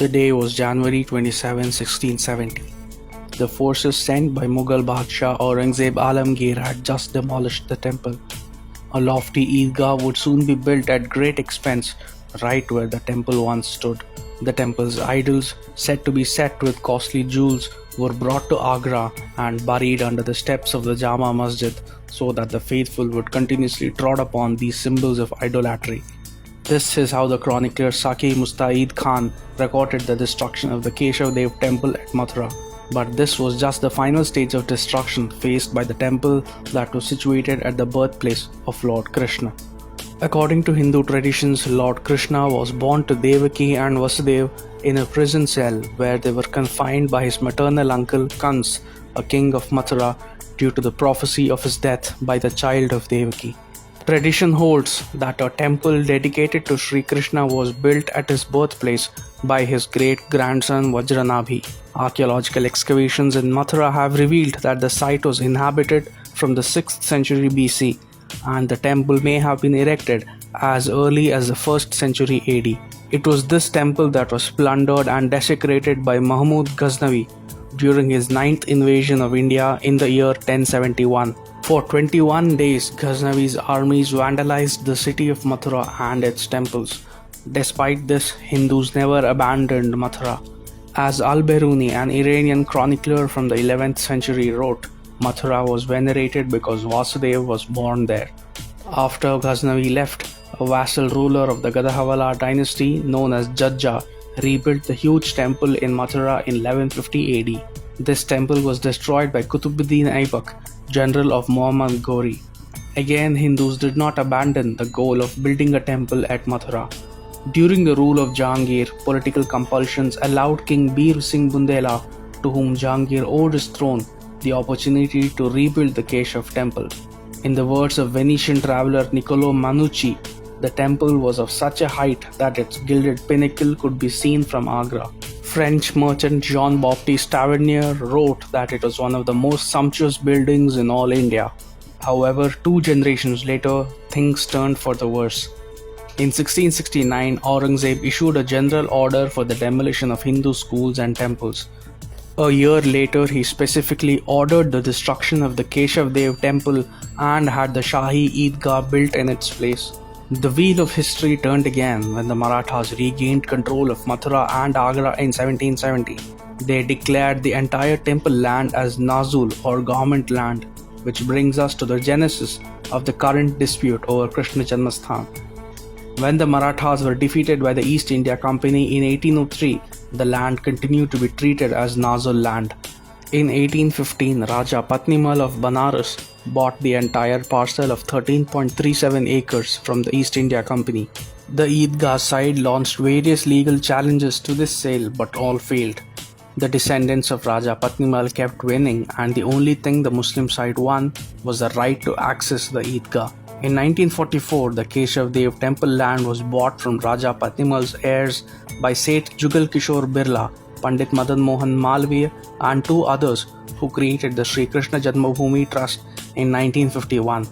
The day was January 27, 1670. The forces sent by Mughal Badshah Aurangzeb Alamgir had just demolished the temple. A lofty Eidgah would soon be built at great expense right where the temple once stood. The temple's idols, said to be set with costly jewels, were brought to Agra and buried under the steps of the Jama Masjid so that the faithful would continuously trod upon these symbols of idolatry. This is how the chronicler Saki Mustaid Khan recorded the destruction of the Keshav Dev temple at Mathura. But this was just the final stage of destruction faced by the temple that was situated at the birthplace of Lord Krishna. According to Hindu traditions, Lord Krishna was born to Devaki and Vasudeva in a prison cell where they were confined by his maternal uncle Kans, a king of Mathura, due to the prophecy of his death by the child of Devaki. Tradition holds that a temple dedicated to Sri Krishna was built at his birthplace by his great-grandson Vajranabhi. Archaeological excavations in Mathura have revealed that the site was inhabited from the 6th century BC, and the temple may have been erected as early as the 1st century AD. It was this temple that was plundered and desecrated by Mahmud Ghaznavi during his 9th invasion of India in the year 1071. For 21 days, Ghaznavi's armies vandalized the city of Mathura and its temples. Despite this, Hindus never abandoned Mathura. As Al-Biruni, an Iranian chronicler from the 11th century, wrote, Mathura was venerated because Vasudeva was born there. After Ghaznavi left, a vassal ruler of the Gadahavala dynasty known as Jajja rebuilt the huge temple in Mathura in 1150 AD. This temple was destroyed by Kutubuddin Aibak, general of Muhammad Ghori. Again, Hindus did not abandon the goal of building a temple at Mathura. During the rule of Jahangir, political compulsions allowed King Bir Singh Bundela, to whom Jahangir owed his throne, the opportunity to rebuild the Keshav temple. In the words of Venetian traveller Niccolo Manucci, the temple was of such a height that its gilded pinnacle could be seen from Agra. French merchant Jean-Baptiste Tavernier wrote that it was one of the most sumptuous buildings in all India. However, 2 generations later, things turned for the worse. In 1669, Aurangzeb issued a general order for the demolition of Hindu schools and temples. A year later, he specifically ordered the destruction of the Keshav Dev temple and had the Shahi Eidgah built in its place. The wheel of history turned again when the Marathas regained control of Mathura and Agra in 1770. They declared the entire temple land as Nazul or government land, which brings us to the genesis of the current dispute over Krishna Janmasthan. When the Marathas were defeated by the East India Company in 1803, the land continued to be treated as Nazul land. In 1815, Raja Patnimal of Banaras bought the entire parcel of 13.37 acres from the East India Company. The Eidgah side launched various legal challenges to this sale, but all failed. The descendants of Raja Patnimal kept winning, and the only thing the Muslim side won was the right to access the Eidgah. In 1944, the Keshav Dev temple land was bought from Raja Patnimal's heirs by Seth Jugal Kishore Birla, Pandit Madan Mohan Malviya, and 2 others who created the Sri Krishna Janmasthan Trust in 1951.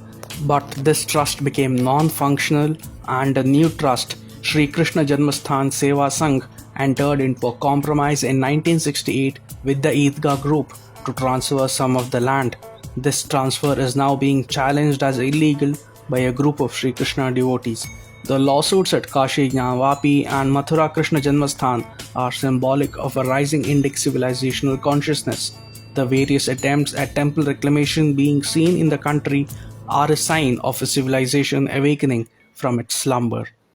But this trust became non-functional, and a new trust, Sri Krishna Janmasthan Seva Sangh, entered into a compromise in 1968 with the Eidgah group to transfer some of the land. This transfer is now being challenged as illegal by a group of Sri Krishna devotees. The lawsuits at Kashi Vapi and Mathura Krishna Janmasthan are symbolic of a rising Indic civilizational consciousness. The various attempts at temple reclamation being seen in the country are a sign of a civilization awakening from its slumber.